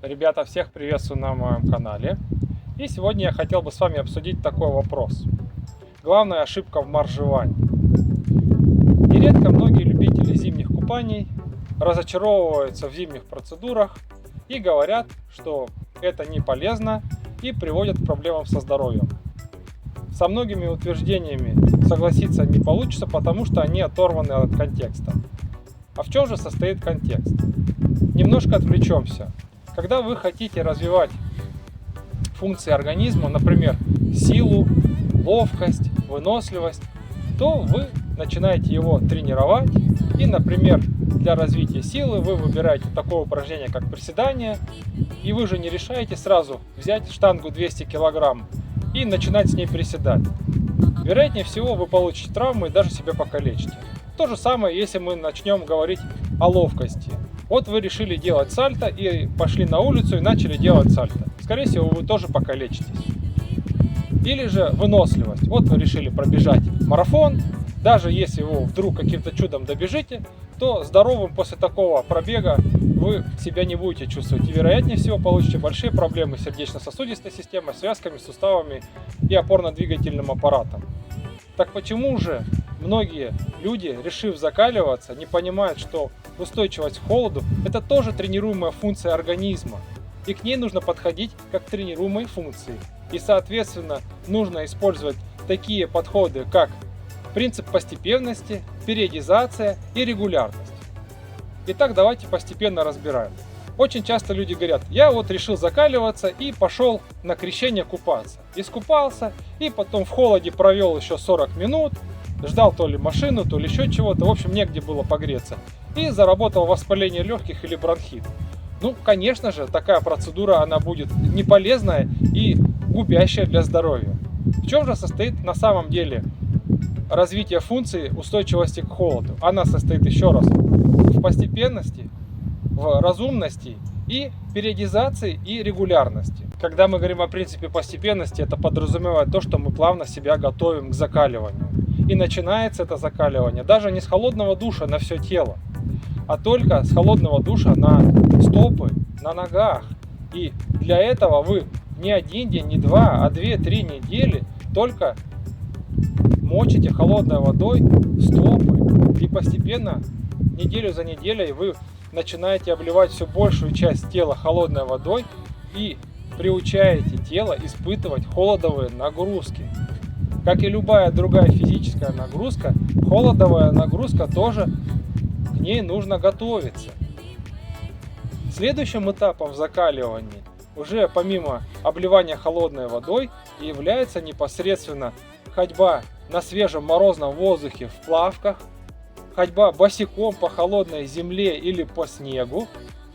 Ребята, всех приветствую на моем канале. И сегодня я хотел бы с вами обсудить такой вопрос. Главная ошибка в моржевании. Нередко многие любители зимних купаний разочаровываются в зимних процедурах и говорят, что это не полезно и приводит к проблемам со здоровьем. Со многими утверждениями согласиться не получится, потому что они оторваны от контекста. А в чем же состоит контекст? Немножко отвлечемся. Когда вы хотите развивать функции организма, например, силу, ловкость, выносливость, то вы начинаете его тренировать. И, например, для развития силы вы выбираете такое упражнение, как приседание. И вы же не решаете сразу взять штангу 200 кг и начинать с ней приседать. Вероятнее всего, вы получите травму и даже себя покалечите. То же самое, если мы начнем говорить о ловкости. Вот вы решили делать сальто и пошли на улицу и начали делать сальто. Скорее всего, вы тоже покалечитесь. Или же выносливость. Вот вы решили пробежать марафон. Даже если вы вдруг каким-то чудом добежите, то здоровым после такого пробега вы себя не будете чувствовать. И вероятнее всего получите большие проблемы с сердечно-сосудистой системой, связками, суставами и опорно-двигательным аппаратом. Так почему же многие люди, решив закаливаться, не понимают, что устойчивость к холоду – это тоже тренируемая функция организма. И к ней нужно подходить как к тренируемой функции. И, соответственно, нужно использовать такие подходы, как принцип постепенности, периодизация и регулярность. Итак, давайте постепенно разбираем. Очень часто люди говорят: я вот решил закаливаться и пошел на крещение купаться. Искупался и потом в холоде провел еще 40 минут, ждал то ли машину, то ли еще чего-то, в общем, негде было погреться. И заработал воспаление легких или бронхит. Ну, конечно же, такая процедура, она будет неполезная и губящая для здоровья. В чем же состоит на самом деле развитие функции устойчивости к холоду? Она состоит, еще раз, в постепенности, в разумности и периодизации и регулярности. Когда мы говорим о принципе постепенности, это подразумевает то, что мы плавно себя готовим к закаливанию. И начинается это закаливание даже не с холодного душа на все тело, а только с холодного душа на стопы, на ногах. И для этого вы не один день, не два, а 2-3 недели только мочите холодной водой стопы. И постепенно, неделю за неделей, вы начинаете обливать все большую часть тела холодной водой и приучаете тело испытывать холодовые нагрузки. Как и любая другая физическая нагрузка, холодовая нагрузка тоже, к ней нужно готовиться. Следующим этапом в закаливании, уже помимо обливания холодной водой, является непосредственно ходьба на свежем морозном воздухе в плавках, ходьба босиком по холодной земле или по снегу.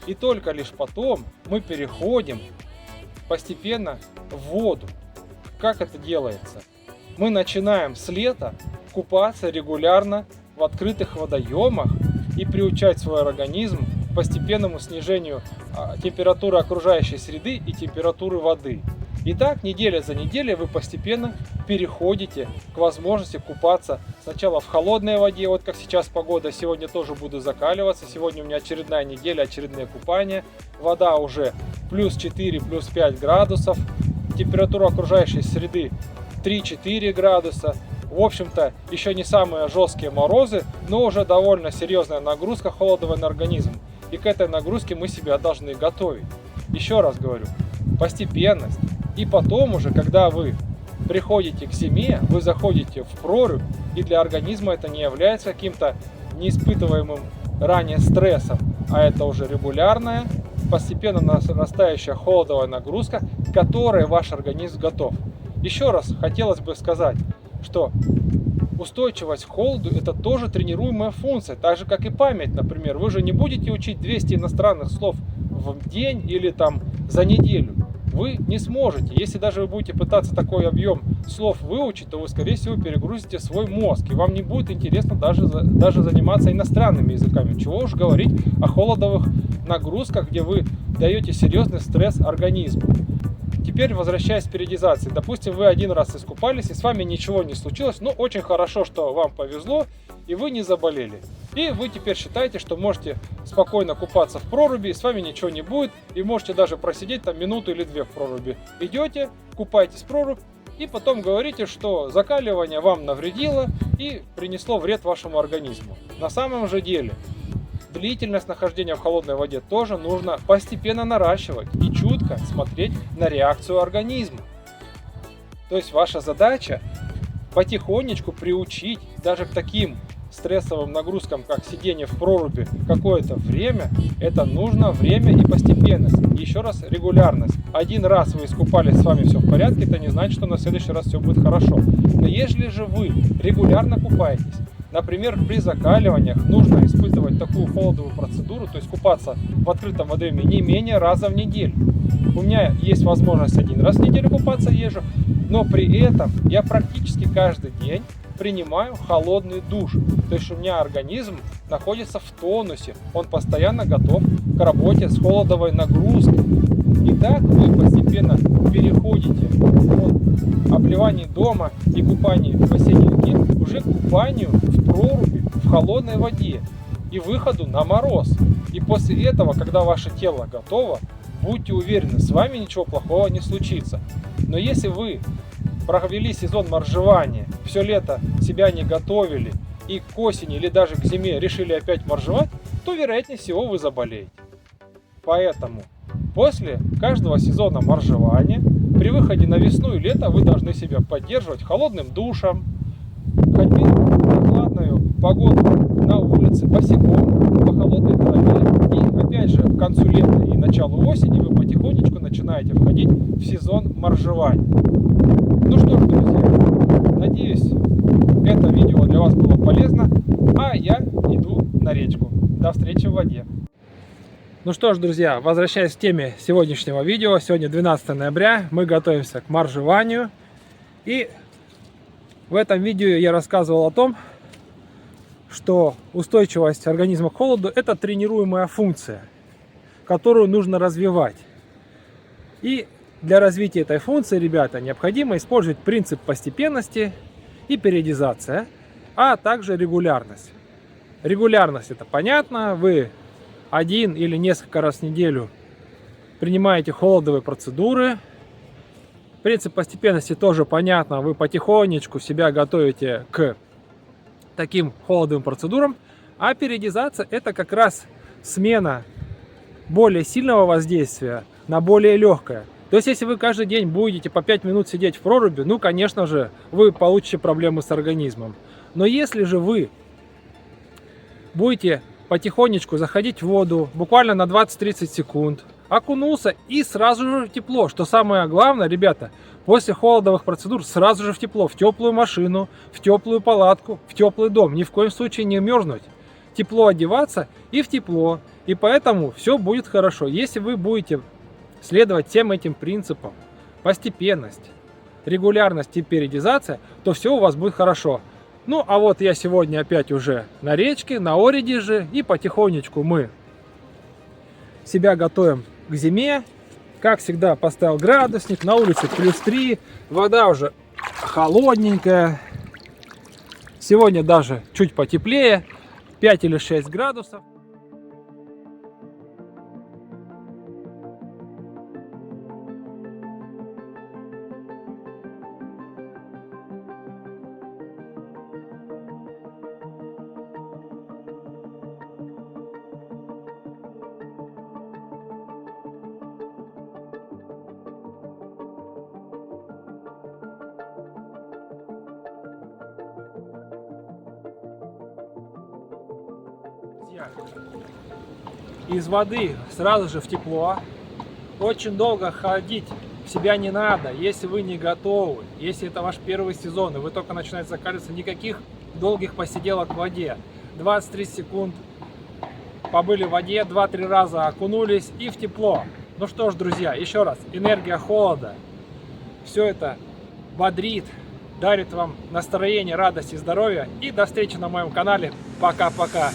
И только лишь потом мы переходим постепенно в воду. Как это делается? Мы начинаем с лета купаться регулярно в открытых водоемах и приучать свой организм к постепенному снижению температуры окружающей среды и температуры воды. И так, неделя за неделей вы постепенно переходите к возможности купаться сначала в холодной воде, вот как сейчас погода, сегодня тоже буду закаливаться, сегодня у меня очередная неделя, очередные купания, вода уже плюс 4, плюс 5 градусов, температура окружающей среды 3-4 градуса, в общем-то еще не самые жесткие морозы, но уже довольно серьезная нагрузка холодовая на организм, и к этой нагрузке мы себя должны готовить. Еще раз говорю, постепенность. И потом уже, когда вы приходите к зиме, вы заходите в прорубь, и для организма это не является каким-то неиспытываемым ранее стрессом, а это уже регулярная, постепенно нарастающая холодовая нагрузка, к которой ваш организм готов. Еще раз хотелось бы сказать, что устойчивость к холоду – это тоже тренируемая функция, так же как и память, например. Вы же не будете учить 200 иностранных слов в день или там за неделю. Вы не сможете. Если даже вы будете пытаться такой объем слов выучить, то вы, скорее всего, перегрузите свой мозг. И вам не будет интересно даже заниматься иностранными языками. Чего уж говорить о холодовых нагрузках, где вы даете серьезный стресс организму. Теперь возвращаясь к периодизации. Допустим, вы один раз искупались и с вами ничего не случилось. Но очень хорошо, что вам повезло и вы не заболели. И вы теперь считаете, что можете спокойно купаться в проруби, и с вами ничего не будет, и можете даже просидеть там минуту или две в проруби. Идете, купаетесь в прорубь, и потом говорите, что закаливание вам навредило и принесло вред вашему организму. На самом же деле, длительность нахождения в холодной воде тоже нужно постепенно наращивать и чутко смотреть на реакцию организма. То есть ваша задача потихонечку приучить даже к таким стрессовым нагрузкам, как сидение в проруби какое-то время. Это нужно время и постепенность. И еще раз, регулярность. Один раз вы искупались, с вами все в порядке, это не значит, что на следующий раз все будет хорошо. Но если же вы регулярно купаетесь, например, при закаливаниях нужно испытывать такую холодовую процедуру, то есть купаться в открытом водоеме не менее раза в неделю. У меня есть возможность один раз в неделю купаться, езжу, но при этом я практически каждый день принимаю холодный душ. То есть у меня организм находится в тонусе, он постоянно готов к работе с холодовой нагрузкой. И так вы постепенно переходите от обливания дома и купания в бассейне реки уже к купанию в проруби, в холодной воде и выходу на мороз. И после этого, когда ваше тело готово, будьте уверены, с вами ничего плохого не случится. Но если вы провели сезон моржевания, все лето себя не готовили и к осени или даже к зиме решили опять моржевать, то вероятнее всего вы заболеете. Поэтому после каждого сезона моржевания при выходе на весну и лето вы должны себя поддерживать холодным душем, ходьбе в прохладную погоду на улице, босиком, по холодной траве. И опять же к концу лета и началу осени вы потихонечку начинаете входить в сезон моржевания. Ну что ж, друзья, надеюсь, это видео для вас было полезно, а я иду на речку. До встречи в воде. Ну что ж, друзья, возвращаясь к теме сегодняшнего видео. Сегодня 12 ноября, мы готовимся к моржеванию. И в этом видео я рассказывал о том, что устойчивость организма к холоду – это тренируемая функция, которую нужно развивать. И для развития этой функции, ребята, необходимо использовать принцип постепенности и периодизация, а также регулярность. Регулярность – это понятно, вы один или несколько раз в неделю принимаете холодовые процедуры. Принцип постепенности тоже понятно, вы потихонечку себя готовите к таким холодовым процедурам, а периодизация – это как раз смена более сильного воздействия на более легкое. То есть, если вы каждый день будете по 5 минут сидеть в проруби, ну, конечно же, вы получите проблемы с организмом. Но если же вы будете потихонечку заходить в воду, буквально на 20-30 секунд, окунулся и сразу же в тепло. Что самое главное, ребята, после холодовых процедур сразу же в тепло, в теплую машину, в теплую палатку, в теплый дом. Ни в коем случае не мерзнуть. Тепло одеваться и в тепло. И поэтому все будет хорошо. Если вы будете следовать всем этим принципам, постепенность, регулярность и периодизация, то все у вас будет хорошо. Ну, а вот я сегодня опять уже на речке, на Оредиже, и потихонечку мы себя готовим к зиме. Как всегда, поставил градусник, на улице +3, вода уже холодненькая. Сегодня даже чуть потеплее, 5 или 6 градусов. Из воды сразу же в тепло. Очень долго ходить в себя не надо, если вы не готовы, если это ваш первый сезон и вы только начинаете закаливаться, никаких долгих посиделок в воде. 23 секунд побыли в воде, 2-3 раза окунулись и в тепло. Ну что ж, друзья, еще раз, энергия холода, все это бодрит, дарит вам настроение, радость и здоровье. И до встречи на моем канале. Пока-пока.